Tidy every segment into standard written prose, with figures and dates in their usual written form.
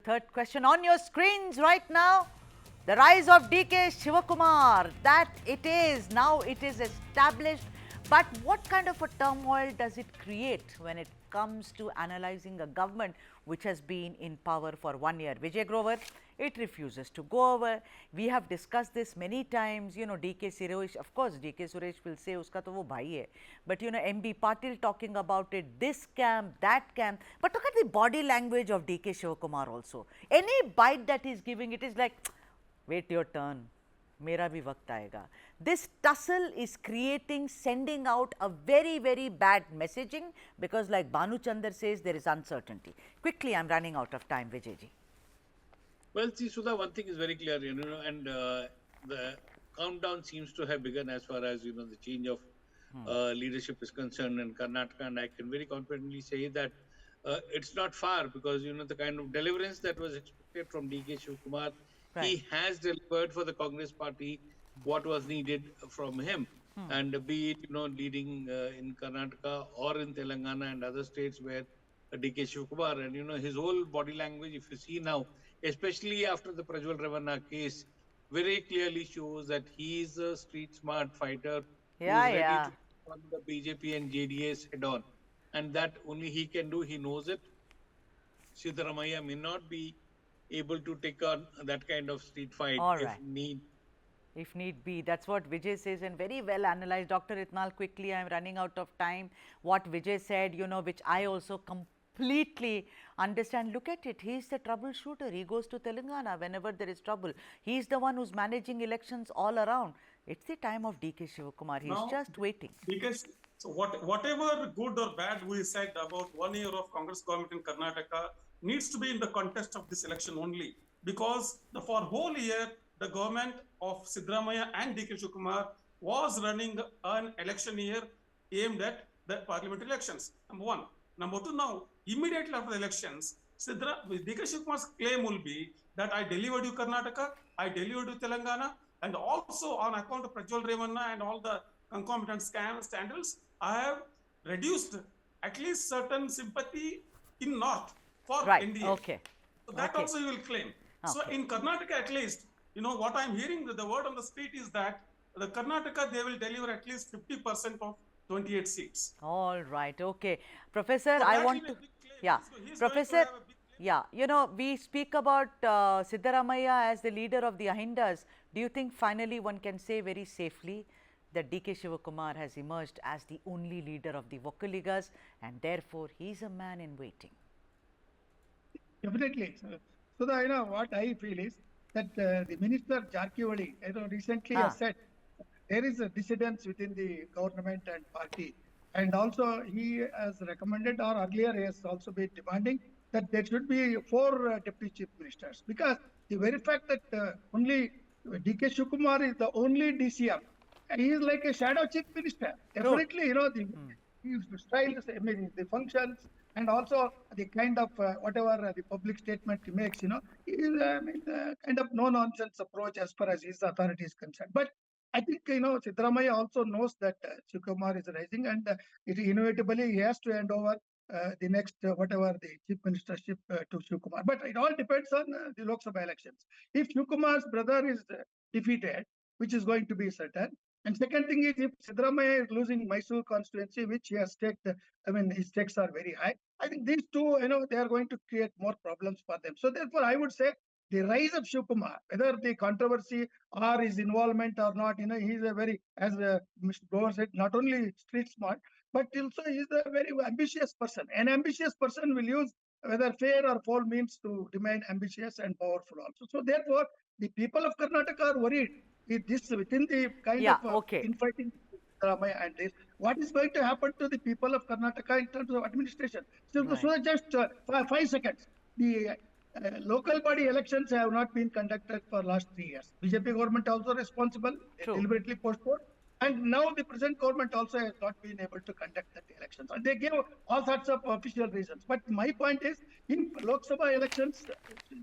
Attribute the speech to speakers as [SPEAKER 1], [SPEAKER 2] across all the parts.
[SPEAKER 1] third question on your screens right now. The rise of DK Shivakumar, that it is, now it is established. But what kind of a turmoil does it create when it comes to analyzing a government which has been in power for 1 year? Vijay Grover, it refuses to go over. We have discussed this many times. You know, DK Suresh, of course, DK Suresh will say, uska to wo bhai hai. But, you know, MB Patil talking about it, this camp, that camp. But look at the body language of DK Shivakumar also. Any bite that he's giving, it is like, wait your turn. Mera bhi waqt aayega. This tussle is creating, sending out a very, very bad messaging because like Banu Chandar says, there is uncertainty. Quickly, I'm running out of time, Vijayji.
[SPEAKER 2] Well, see, Sudha, one thing is very clear, and the countdown seems to have begun as far as, the change of leadership is concerned in Karnataka. And I can very confidently say that it's not far because, the kind of deliverance that was expected from DK Shivakumar,
[SPEAKER 1] Right.
[SPEAKER 2] he has delivered for the Congress party what was needed from him. And be it, leading in Karnataka or in Telangana and other states where DK Shivakumar and, his whole body language, if you see now, especially after the Prajwal Ravana case, very clearly shows that he is a street smart fighter who is ready to confront the BJP and JDS head on. And that only he can do, he knows it. Siddaramaiah may not be able to take on that kind of street fight
[SPEAKER 1] if need be. That's what Vijay says, and very well analyzed. Dr. Itnal, quickly, I am running out of time. What Vijay said, which I also completely understand. Look at it. He is the troubleshooter. He goes to Telangana whenever there is trouble. He is the one who's managing elections all around. It's the time of DK Shivakumar. He's just waiting.
[SPEAKER 3] Because so whatever good or bad we said about 1 year of Congress government in Karnataka needs to be in the context of this election only. Because for whole year, the government of Siddaramaiah and DK Shivakumar was running an election year aimed at the parliamentary elections. Number one. Number two, now, immediately after the elections, DK Shivakumar's claim will be that I delivered you Karnataka, I delivered you Telangana, and also on account of Prajwal Ravana and all the concomitant scandals, I have reduced at least certain sympathy in North for NDA.
[SPEAKER 1] Okay.
[SPEAKER 3] So that also you will claim. Okay. So in Karnataka at least, what I'm hearing, the word on the street is that the Karnataka, they will deliver at least 50% of 28 seats.
[SPEAKER 1] All right. Okay. Professor,
[SPEAKER 3] so
[SPEAKER 1] I want to... Yeah.
[SPEAKER 3] So
[SPEAKER 1] Professor, yeah. We speak about Siddaramaiah as the leader of the Ahindas. Do you think finally one can say very safely that DK Shivakumar has emerged as the only leader of the Vokkaligas and therefore he is a man in waiting?
[SPEAKER 4] Definitely. So what I feel is that the Minister Jarkiwali, recently has said there is a dissidence within the government and party. And also he has recommended, or earlier he has also been demanding, that there should be 4 deputy chief ministers. Because the very fact that only DK Shivakumar is the only DCM, he is like a shadow chief minister. Definitely, the style, the functions, and also the kind of whatever the public statement he makes, is kind of no-nonsense approach as far as his authority is concerned. But I think, Siddaramaiah also knows that Shivakumar is rising, and inevitably he has to hand over the next, whatever the chief ministership to Shivakumar. But it all depends on the Lok Sabha elections. If Shivkumar's brother is defeated, which is going to be certain, and second thing is, if Siddaramaiah is losing Mysore constituency, which he has staked, his stakes are very high. I think these two, they are going to create more problems for them. So therefore, I would say the rise of Shivakumar, whether the controversy or his involvement or not, he is a very, as Mr. Grover said, not only street smart, but also he is a very ambitious person. An ambitious person will use whether fair or foul means to remain ambitious and powerful also. So therefore, the people of Karnataka are worried this within the kind of infighting and this. What is going to happen to the people of Karnataka in terms of administration? So just 5 seconds. The local body elections have not been conducted for last 3 years. BJP government also responsible, deliberately postponed. And now the present government also has not been able to conduct the elections. And they gave all sorts of official reasons. But my point is, in Lok Sabha elections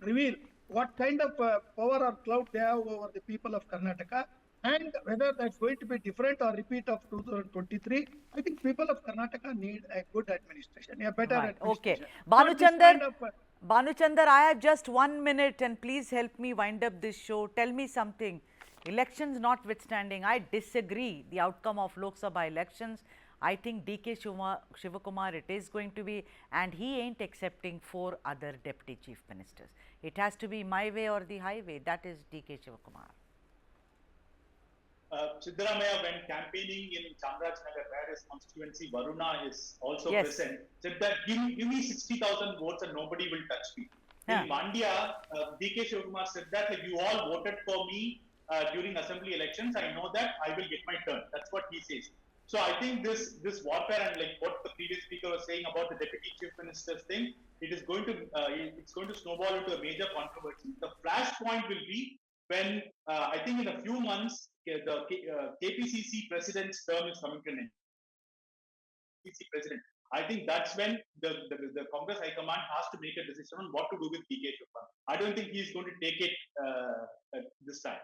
[SPEAKER 4] reveal what kind of power or clout they have over the people of Karnataka, and whether that's going to be different or repeat of 2023. I think people of Karnataka need a good administration, a better administration.
[SPEAKER 1] Okay. Bhanuchandar, I have just 1 minute and please help me wind up this show. Tell me something. Elections notwithstanding, I disagree the outcome of Lok Sabha elections. I think DK Shivakumar it is going to be, and he ain't accepting 4 other deputy chief ministers. It has to be my way or the highway. That is DK Shivakumar.
[SPEAKER 5] Siddaramaiah, when campaigning in Chamarajanagar, where his constituency Varuna is also
[SPEAKER 1] Yes.
[SPEAKER 5] present, said that give me 60,000 votes and nobody will touch me.
[SPEAKER 1] Yeah.
[SPEAKER 5] In Mandya, DK Shivakumar said that if you all voted for me during assembly elections, I know that I will get my turn. That's what he says. So I think this warfare and like what the previous speaker was saying about the deputy chief minister's thing, it's going to snowball into a major controversy. The flashpoint will be when I think in a few months the KPCC president's term is coming to an end. KPCC president. I think that's when the Congress High Command has to make a decision on what to do with DK Shivakumar. I don't think he's going to take it this time.